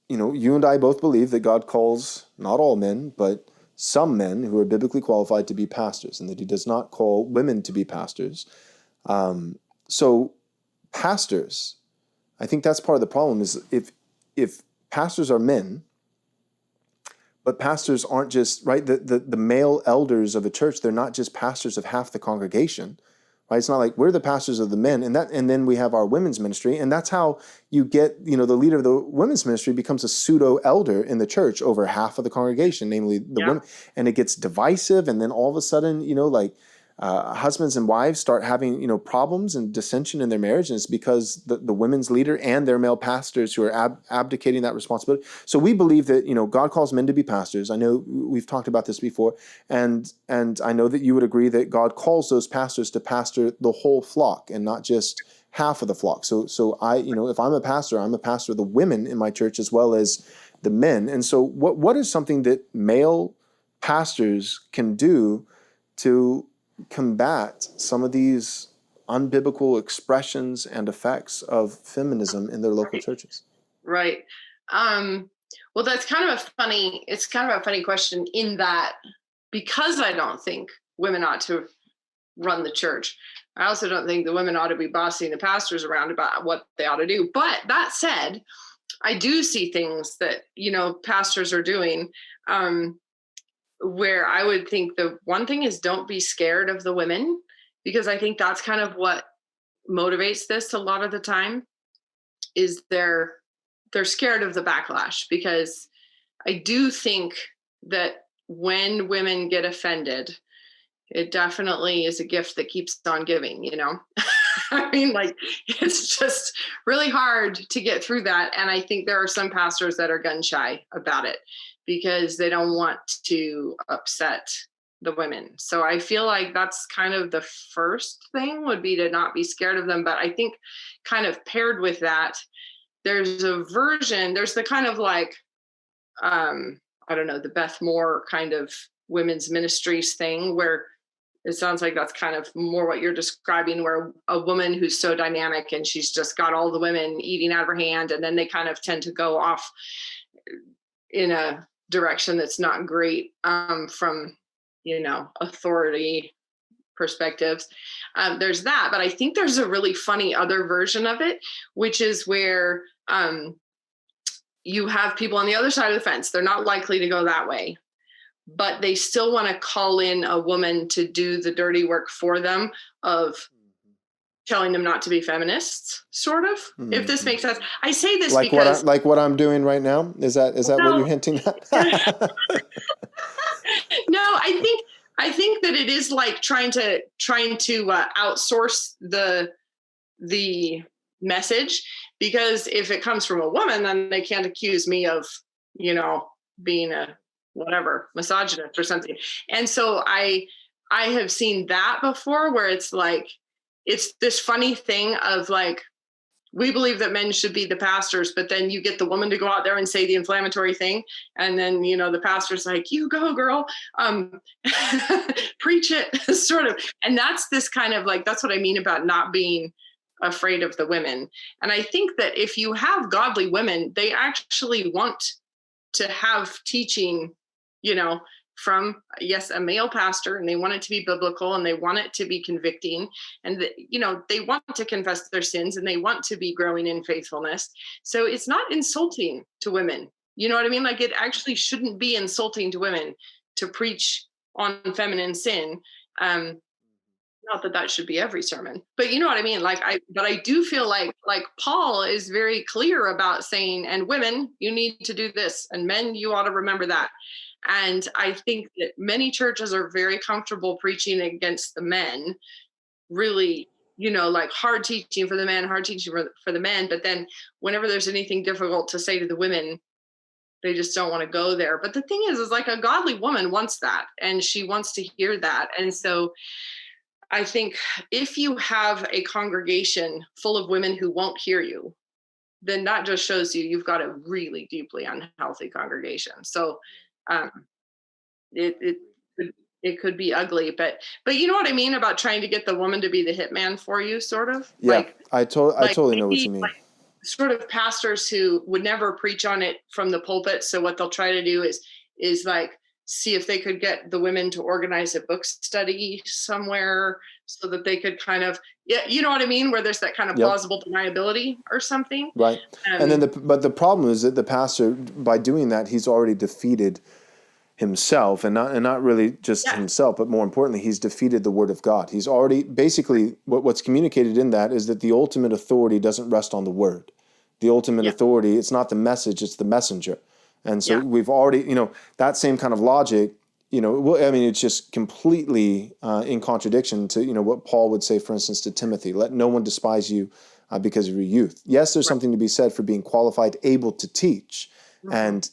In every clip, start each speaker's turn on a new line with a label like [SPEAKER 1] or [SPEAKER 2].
[SPEAKER 1] you and I both believe that God calls not all men, but some men who are biblically qualified to be pastors, and that he does not call women to be pastors. So pastors, I think that's part of the problem is if pastors are men, but pastors aren't just, right, the male elders of a church, they're not just pastors of half the congregation. Right? It's not like we're the pastors of the men, and then we have our women's ministry, and that's how you get, the leader of the women's ministry becomes a pseudo elder in the church over half of the congregation, namely the
[SPEAKER 2] Yeah.
[SPEAKER 1] women, and it gets divisive, and then all of a sudden, like husbands and wives start having problems and dissension in their marriage, and it's because the women's leader and their male pastors who are abdicating that responsibility. So we believe that God calls men to be pastors. I know we've talked about this before, and I know that you would agree that God calls those pastors to pastor the whole flock and not just half of the flock. So I, if I'm a pastor of the women in my church as well as the men. And so what is something that male pastors can do to combat some of these unbiblical expressions and effects of feminism in their local
[SPEAKER 2] Right.
[SPEAKER 1] churches?
[SPEAKER 2] Right. Well, it's kind of a funny question in that because I don't think women ought to run the church. I also don't think the women ought to be bossing the pastors around about what they ought to do. But that said, I do see things that, pastors are doing where I would think the one thing is don't be scared of the women, because I think that's kind of what motivates this a lot of the time is they're scared of the backlash, because I do think that when women get offended, it definitely is a gift that keeps on giving. I mean, like, it's just really hard to get through that. And I think there are some pastors that are gun shy about it because they don't want to upset the women. So I feel like that's kind of the first thing would be to not be scared of them. But I think kind of paired with that, there's the kind of like, I don't know, the Beth Moore kind of women's ministries thing where it sounds like that's kind of more what you're describing, where a woman who's so dynamic and she's just got all the women eating out of her hand, and then they kind of tend to go off in a direction that's not great from, authority perspectives. There's that, but I think there's a really funny other version of it, which is where you have people on the other side of the fence. They're not likely to go that way, but they still want to call in a woman to do the dirty work for them of telling them not to be feminists, sort of, if this
[SPEAKER 1] Mm-hmm.
[SPEAKER 2] makes sense. I say this
[SPEAKER 1] Like
[SPEAKER 2] because,
[SPEAKER 1] what I'm doing right now? Is that what you're
[SPEAKER 2] well,
[SPEAKER 1] hinting
[SPEAKER 2] no,
[SPEAKER 1] at?
[SPEAKER 2] I think that it is like trying to outsource the message, because if it comes from a woman, then they can't accuse me of, being a whatever misogynist or something. And so I have seen that before, where it's like it's this funny thing of like, we believe that men should be the pastors, but then you get the woman to go out there and say the inflammatory thing, and then the pastor's like, you go girl, preach it, sort of. And that's this kind of like, that's what I mean about not being afraid of the women. And I think that if you have godly women, they actually want to have teaching, you know, from, yes, a male pastor, and they want it to be biblical, and they want it to be convicting, and they want to confess their sins, and they want to be growing in faithfulness. So it's not insulting to women. You know what I mean? Like, it actually shouldn't be insulting to women to preach on feminine sin. Not that that should be every sermon, but you know what I mean? But I do feel like Paul is very clear about saying, and women, you need to do this, and men, you ought to remember that. And I think that many churches are very comfortable preaching against the men, really, like hard teaching for the men, hard teaching for the men. But then whenever there's anything difficult to say to the women, they just don't want to go there. But the thing is like a godly woman wants that, and she wants to hear that. And so I think if you have a congregation full of women who won't hear you, then that just shows you've got a really deeply unhealthy congregation. So um, it it could be ugly, but you know what I mean about trying to get the woman to be the hitman for you, sort of
[SPEAKER 1] Yeah, I
[SPEAKER 2] like
[SPEAKER 1] totally know what you
[SPEAKER 2] maybe
[SPEAKER 1] mean.
[SPEAKER 2] sort of pastors who would never preach on it from the pulpit. So what they'll try to do is like see if they could get the women to organize a book study somewhere so that they could kind of, yeah, you know what I mean, where there's that kind of
[SPEAKER 1] Yep.
[SPEAKER 2] plausible deniability or something.
[SPEAKER 1] Right. And then
[SPEAKER 2] Um,
[SPEAKER 1] but the problem is that the pastor, by doing that, he's already defeated himself, and not really just
[SPEAKER 2] yeah,
[SPEAKER 1] himself, but more importantly, he's defeated the word of God. He's already basically what's communicated in that is that the ultimate authority doesn't rest on the word. The ultimate
[SPEAKER 2] yeah,
[SPEAKER 1] authority, it's not the message, it's the messenger. And so
[SPEAKER 2] yeah,
[SPEAKER 1] we've already, that same kind of logic, I mean, it's just completely in contradiction to, what Paul would say, for instance, to Timothy: let no one despise you because of your youth. Yes, there's
[SPEAKER 2] right.
[SPEAKER 1] something to be said for being qualified, able to teach.
[SPEAKER 2] Mhm.
[SPEAKER 1] And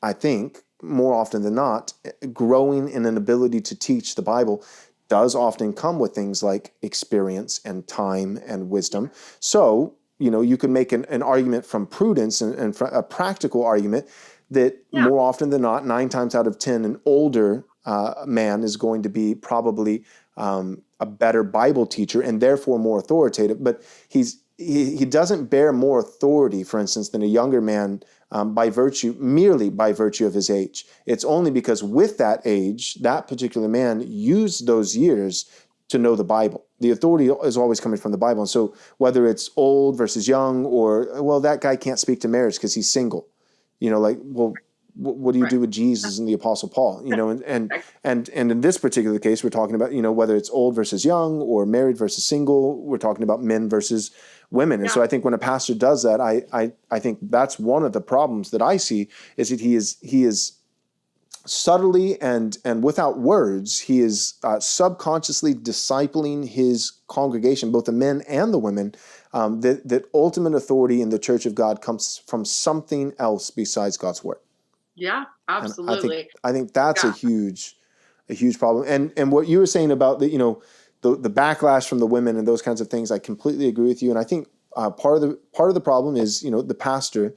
[SPEAKER 1] I think more often than not, growing in an ability to teach the Bible does often come with things like experience and time and wisdom. So, you can make an argument from prudence and a practical argument that
[SPEAKER 2] Yeah,
[SPEAKER 1] more often than not, 9 times out of 10, an older man is going to be probably a better Bible teacher and therefore more authoritative. But he doesn't bear more authority, for instance, than a younger man merely by virtue of his age. It's only because with that age, that particular man used those years to know the Bible. The authority is always coming from the Bible. And so whether it's old versus young, or, well, that guy can't speak to marriage because he's single, well, what do you
[SPEAKER 2] right.
[SPEAKER 1] do with Jesus and the Apostle Paul? And in this particular case, we're talking about, whether it's old versus young or married versus single, we're talking about men versus women. And
[SPEAKER 2] Yeah,
[SPEAKER 1] so I think when a pastor does that, I think that's one of the problems that I see, is that he is subtly and without words, he is subconsciously discipling his congregation, both the men and the women, that ultimate authority in the church of God comes from something else besides God's word.
[SPEAKER 2] yeah,
[SPEAKER 1] And I think
[SPEAKER 2] absolutely.
[SPEAKER 1] I think that's
[SPEAKER 2] Yeah,
[SPEAKER 1] a huge problem. And what you were saying about the backlash from the women and those kinds of things, I completely agree with you. And I think part of the problem is, the pastor.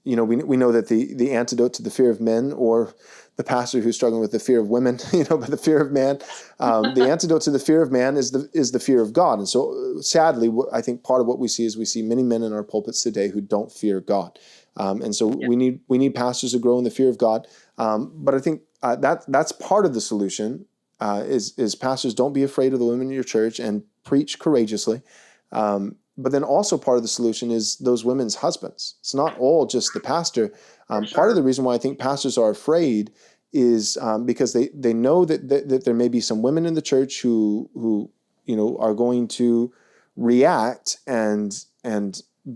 [SPEAKER 1] We know that the antidote to the fear of men, or the pastor who's struggling with the fear of women, but the fear of man, the antidote to the fear of man is the fear of God. And so, sadly, I think part of what we see many men in our pulpits today who don't fear God. And so
[SPEAKER 2] yeah,
[SPEAKER 1] we need pastors to grow in the fear of God. But I think that's part of the solution. Is pastors, don't be afraid of the women in your church and preach courageously. But then also part of the solution is those women's husbands. It's not all just the pastor.
[SPEAKER 2] for
[SPEAKER 1] Part of the
[SPEAKER 2] sure.
[SPEAKER 1] reason why I think pastors are afraid is because they know that there may be some women in the church who are going to react and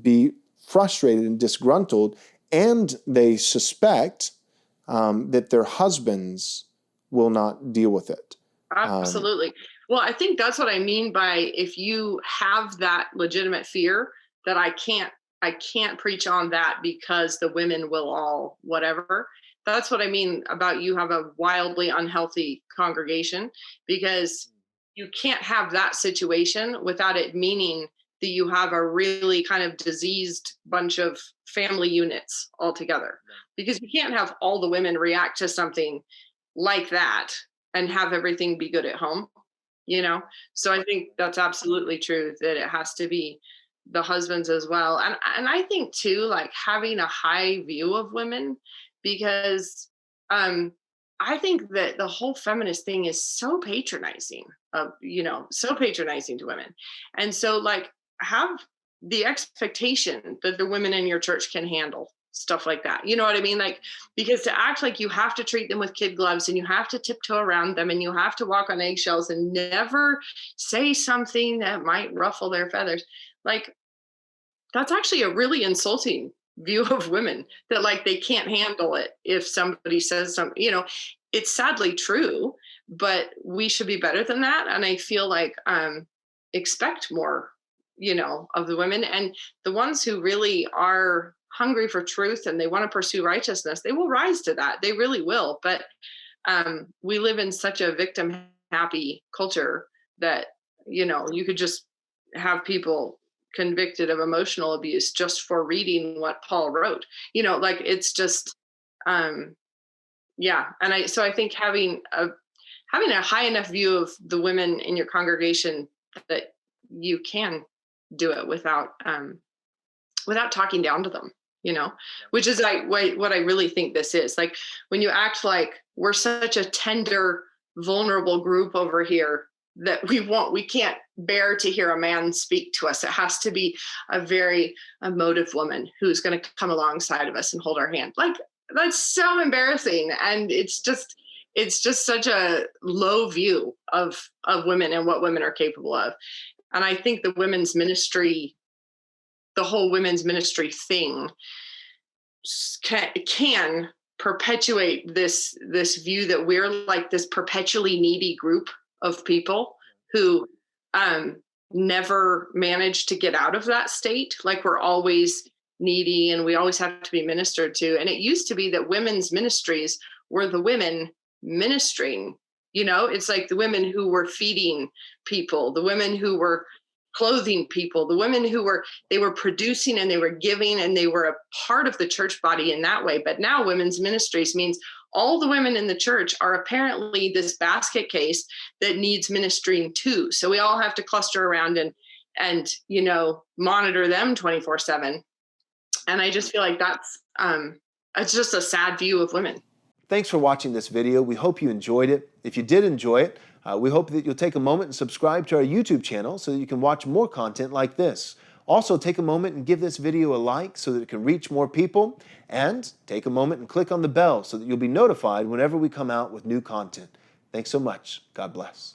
[SPEAKER 1] be frustrated and disgruntled, and they suspect that their husbands will not deal with it. Um,
[SPEAKER 2] Absolutely. Well, I think that's what I mean by, if you have that legitimate fear that I can't preach on that because the women will all whatever. That's what I mean about, you have a wildly unhealthy congregation, because you can't have that situation without it meaning that you have a really kind of diseased bunch of family units altogether. Because you can't have all the women react to something like that and have everything be good at home, you know? So I think that's absolutely true, that it has to be the husbands as well. And I think too, like, having a high view of women, because um I think that the whole feminist thing is so patronizing of, so patronizing to women. And so, like, have the expectation that the women in your church can handle stuff like that. You know what I mean? Like, because to act like you have to treat them with kid gloves and you have to tiptoe around them and you have to walk on eggshells and never say something that might ruffle their feathers, like, that's actually a really insulting view of women, that like they can't handle it if somebody says something, it's sadly true, but we should be better than that. And I feel like expect more, of the women, and the ones who really are hungry for truth and they want to pursue righteousness, they will rise to that. They really will. But we live in such a victim happy culture that, you could just have people convicted of emotional abuse just for reading what Paul wrote. Like, it's just um yeah. And I think having a high enough view of the women in your congregation that you can do it without without talking down to them, which is like what I really think this is. Like when you act like we're such a tender, vulnerable group over here that we can't bear to hear a man speak to us. It has to be a very emotive woman who's going to come alongside of us and hold our hand. Like that's so embarrassing. And it's just such a low view of women and what women are capable of. And I think the women's ministry, the whole women's ministry thing can perpetuate this view that we're like this perpetually needy group of people who never manage to get out of that state. Like we're always needy and we always have to be ministered to. And it used to be that women's ministries were the women ministering. It's like the women who were feeding people, the women who were clothing people, the women who were producing and they were giving and they were a part of the church body in that way. But now women's ministries means all the women in the church are apparently this basket case that needs ministering too. So we all have to cluster around and monitor them 24/7. And I just feel like that's it's just a sad view of women.
[SPEAKER 1] Thanks for watching this video. We hope you enjoyed it. If you did enjoy it, we hope that you'll take a moment and subscribe to our YouTube channel so that you can watch more content like this. Also, take a moment and give this video a like so that it can reach more people. And take a moment and click on the bell so that you'll be notified whenever we come out with new content. Thanks so much. God bless.